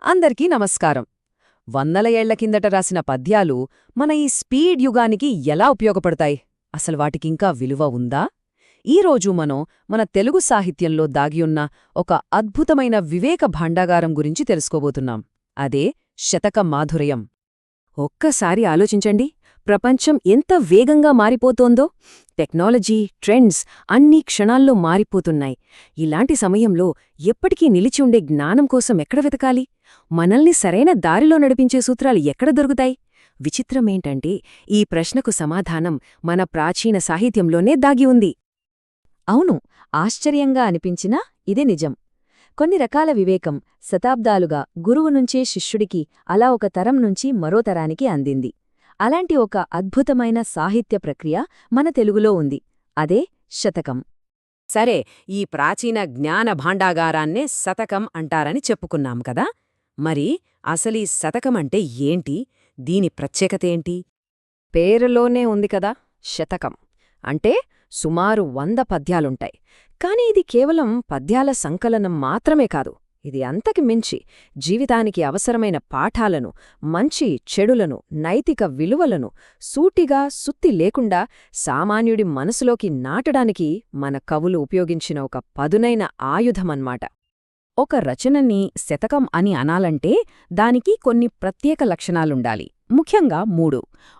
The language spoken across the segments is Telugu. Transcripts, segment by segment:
అందరికీ నమస్కారం. వందల ఏళ్ల కిందట రాసిన పద్యాలు మన ఈ స్పీడ్ యుగానికి ఎలా ఉపయోగపడతాయి? అసలు వాటికింకా విలువ ఉందా? ఈరోజు మనం మన తెలుగు సాహిత్యంలో దాగియున్న ఒక అద్భుతమైన వివేక భాండాగారం గురించి తెలుసుకోబోతున్నాం. అదే శతక మాధుర్యం. ఒక్కసారి ఆలోచించండి, ప్రపంచం ఎంత వేగంగా మారిపోతోందో. టెక్నాలజీ, ట్రెండ్స్ అన్నీ క్షణాల్లో మారిపోతున్నాయి. ఇలాంటి సమయంలో ఎప్పటికీ నిలిచి ఉండే జ్ఞానం కోసం ఎక్కడ వెతకాలి? మనల్ని సరైన దారిలో నడిపించే సూత్రాలు ఎక్కడ దొరుకుతాయి? విచిత్రమేంటంటే ఈ ప్రశ్నకు సమాధానం మన ప్రాచీన సాహిత్యంలోనే దాగి ఉంది. అవును, ఆశ్చర్యంగా అనిపించినా ఇదే నిజం. కొన్ని రకాల వివేకం శతాబ్దాలుగా గురువు నుంచే శిష్యుడికి, అలా ఒక తరం నుంచి మరో తరానికి అందింది. అలాంటి ఒక అద్భుతమైన సాహిత్య ప్రక్రియ మన తెలుగులో ఉంది. అదే శతకం. సరే, ఈ ప్రాచీన జ్ఞాన భాండాగారాన్నే శతకం అంటారని చెప్పుకున్నాం కదా. మరి అసలీ శతకమంటే ఏంటి? దీని ప్రత్యేకతేంటి? పేరులోనే ఉంది కదా, శతకం అంటే సుమారు 100 పద్యాలుంటాయి. కాని ఇది కేవలం పద్యాల సంకలనం మాత్రమే కాదు. ఇది అంతకి మించి జీవితానికి అవసరమైన పాఠాలను, మంచి చెడులను, నైతిక విలువలను సూటిగా సుత్తి లేకుండా సామాన్యుడి మనసులోకి నాటడానికి మన కవులు ఉపయోగించిన ఒక పదునైన ఆయుధమన్మాట. ఒక రచనని శతకం అని అనాలంటే దానికి కొన్ని ప్రత్యేక లక్షణాలుండాలి. ముఖ్యంగా 3.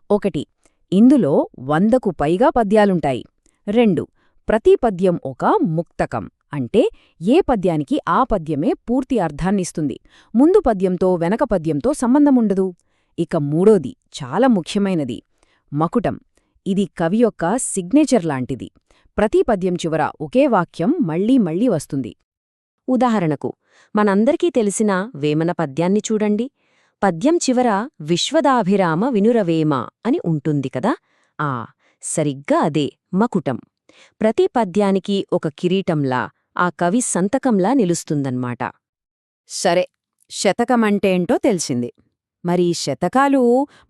1. ఇందులో 100కు పైగా పద్యాలుంటాయి. 2. ప్రతి పద్యం ఒక ముక్తకం, అంటే ఏ పద్యానికి ఆ పద్యమే పూర్తి అర్థాన్నిస్తుంది. ముందు పద్యంతో వెనక పద్యంతో సంబంధముండదు. ఇక 3ది చాలా ముఖ్యమైనది, మకుటం. ఇది కవి యొక్క సిగ్నేచర్ లాంటిది. ప్రతి పద్యం చివర ఒకే వాక్యం మళ్లీ మళ్లీ వస్తుంది. ఉదాహరణకు మనందరికీ తెలిసిన వేమన పద్యాన్ని చూడండి. పద్యం చివర విశ్వదాభిరామ వినురవేమ అని ఉంటుంది కదా. సరిగ్గా అదే మకుటం. ప్రతి పద్యానికి ఒక కిరీటంలా, ఆ కవి సంతకంలా నిలుస్తుందన్నమాట. సరే, శతకమంటేంటో తెలిసింది. మరి శతకాలు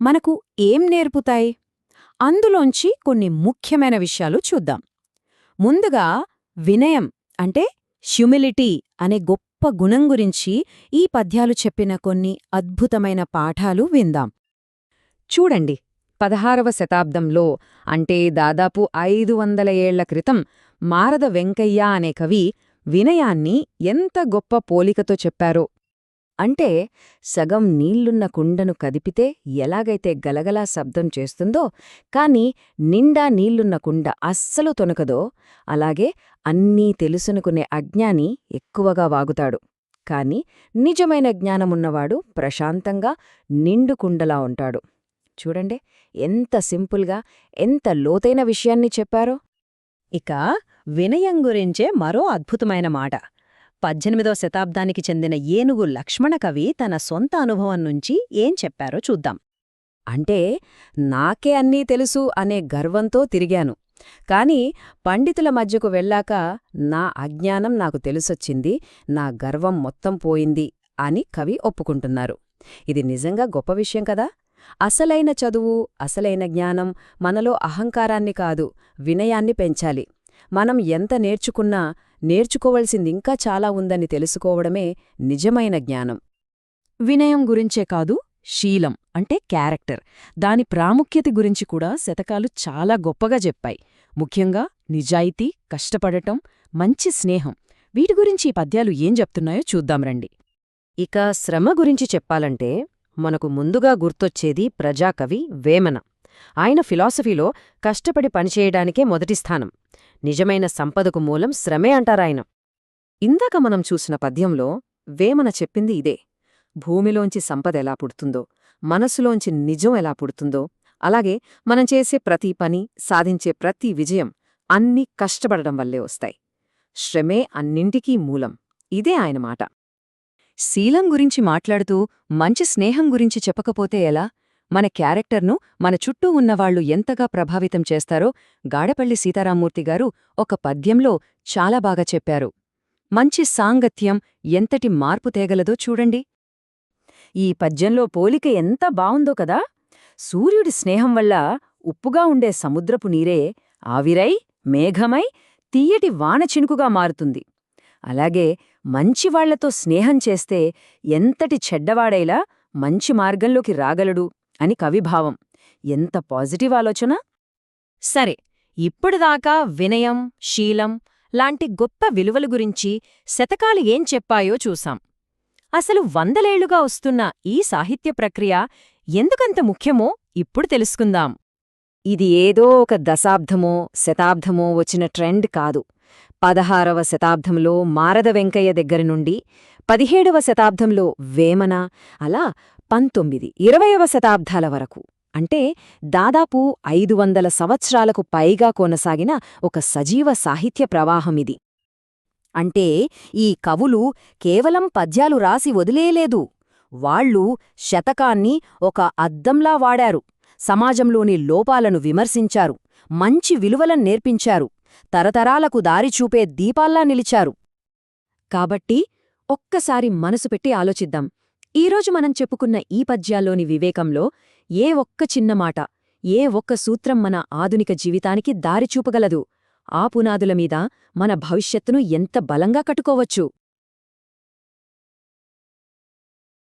మనకు ఏం నేర్పుతాయి? అందులోంచి కొన్ని ముఖ్యమైన విషయాలు చూద్దాం. ముందుగా వినయం అంటే హ్యూమిలిటీ అనే గొప్ప గుణం గురించి ఈ పద్యాలు చెప్పిన కొన్ని అద్భుతమైన పాఠాలు విందాం. చూడండి, 16వ శతాబ్దంలో, అంటే దాదాపు 500 ఏళ్ల క్రితం, మారద వెంకయ్య అనే కవి వినయాన్ని ఎంత గొప్ప పోలికతో చెప్పారో. అంటే సగం నీళ్లున్న కుండను కదిపితే ఎలాగైతే గలగలా శబ్దం చేస్తుందో, కాని నిండా నీళ్లున్న కుండ అస్సలు తొనకదో, అలాగే అన్నీ తెలుసునుకునే అజ్ఞాని ఎక్కువగా వాగుతాడు. కాని నిజమైన జ్ఞానమున్నవాడు ప్రశాంతంగా నిండు కుండలా ఉంటాడు. చూడండి, ఎంత సింపుల్గా, ఎంత లోతైన విషయాన్ని చెప్పారో. ఇక వినయం గురించే మరో అద్భుతమైన మాట. 18వ శతాబ్దానికి చెందిన ఏనుగు లక్ష్మణ కవి తన సొంత అనుభవం నుంచి ఏం చెప్పారో చూద్దాం. అంటే నాకే అన్నీ తెలుసు అనే గర్వంతో తిరిగాను, కాని పండితుల మధ్యకు వెళ్ళాక నా అజ్ఞానం నాకు తెలిసొచ్చింది, నా గర్వం మొత్తం పోయింది అని కవి ఒప్పుకుంటున్నారు. ఇది నిజంగా గొప్ప విషయం కదా. అసలైన చదువు, అసలైన జ్ఞానం మనలో అహంకారాన్ని కాదు, వినయాన్ని పెంచాలి. మనం ఎంత నేర్చుకున్నా నేర్చుకోవలసిందింకా చాలా ఉందని తెలుసుకోవడమే నిజమైన జ్ఞానం. వినయం గురించే కాదు, శీలం అంటే క్యారెక్టర్, దాని ప్రాముఖ్యత గురించి కూడా శతకాలు చాలా గొప్పగా చెప్పాయి. ముఖ్యంగా నిజాయితీ, కష్టపడటం, మంచి స్నేహం, వీటి గురించి ఈ పద్యాలు ఏం చెప్తున్నాయో చూద్దాం రండి. ఇక శ్రమ గురించి చెప్పాలంటే మనకు ముందుగా గుర్తొచ్చేది ప్రజాకవి వేమన. ఆయన ఫిలాసఫీలో కష్టపడి పనిచేయడానికే మొదటి స్థానం. నిజమైన సంపదకు మూలం శ్రమే అంటారాయన. ఇందాక మనం చూసిన పద్యంలో వేమన చెప్పింది ఇదే. భూమిలోంచి సంపద ఎలా పుడుతుందో, మనసులోంచి నిజం ఎలా పుడుతుందో, అలాగే మనం చేసే ప్రతి పని, సాధించే ప్రతి విజయం అన్నీ కష్టపడడం వల్లే వస్తాయి. శ్రమే అన్నింటికీ మూలం. ఇదే ఆయన మాట. శీలం గురించి మాట్లాడుతూ మంచి స్నేహం గురించి చెప్పకపోతే ఎలా? మన క్యారెక్టర్ను మన చుట్టూ ఉన్నవాళ్లు ఎంతగా ప్రభావితం చేస్తారో గాడపల్లి సీతారామ్మూర్తిగారు ఒక పద్యంలో చాలా బాగా చెప్పారు. మంచి సాంగత్యం ఎంతటి మార్పు తేగలదో చూడండి. ఈ పద్యంలో పోలిక ఎంత బావుందో కదా. సూర్యుడి స్నేహం వల్ల ఉప్పుగా ఉండే సముద్రపు నీరే ఆవిరై, మేఘమై, తీయటి వానచినుకుగా మారుతుంది. అలాగే మంచివాళ్లతో స్నేహం చేస్తే ఎంతటి చెడ్డవాడైలా మంచి మార్గంలోకి రాగలడు అని కవిభావం. ఎంత పాజిటివ్ ఆలోచన! సరే, ఇప్పుడుదాకా వినయం, శీలం లాంటి గొప్ప విలువల గురించి శతకాలు ఏం చెప్పాయో చూసాం. అసలు వందలేళ్లుగా వస్తున్న ఈ సాహిత్య ప్రక్రియ ఎందుకంత ముఖ్యమో ఇప్పుడు తెలుసుకుందాం. ఇది ఏదో ఒక దశాబ్దమో శతాబ్దమో వచ్చిన ట్రెండ్ కాదు. 16వ శతాబ్దంలో మారద వెంకయ్య దగ్గరి నుండి, 17వ శతాబ్దంలో వేమన, అలా 19, 20వ శతాబ్దాల వరకు, అంటే దాదాపు 500 సంవత్సరాలకు పైగా కొనసాగిన ఒక సజీవ సాహిత్య ప్రవాహమిది. అంటే ఈ కవులు కేవలం పద్యాలు రాసి వదిలేయలేదు. వాళ్ళు శతకాన్ని ఒక అద్దంలా వాడారు. సమాజంలోని లోపాలను విమర్శించారు, మంచి విలువలను నేర్పించారు, తరతరాలకు దారిచూపే దీపాల్లా నిలిచారు. కాబట్టి ఒక్కసారి మనసు పెట్టి ఆలోచిద్దాం. ఈరోజు మనం చెప్పుకున్న ఈ పద్యాల్లోని వివేకంలో ఏ ఒక్క చిన్న మాట, ఏ ఒక్క సూత్రం మన ఆధునిక జీవితానికి దారిచూపగలదు? ఆ పునాదుల మీద మన భవిష్యత్తును ఎంత బలంగా కట్టుకోవచ్చు?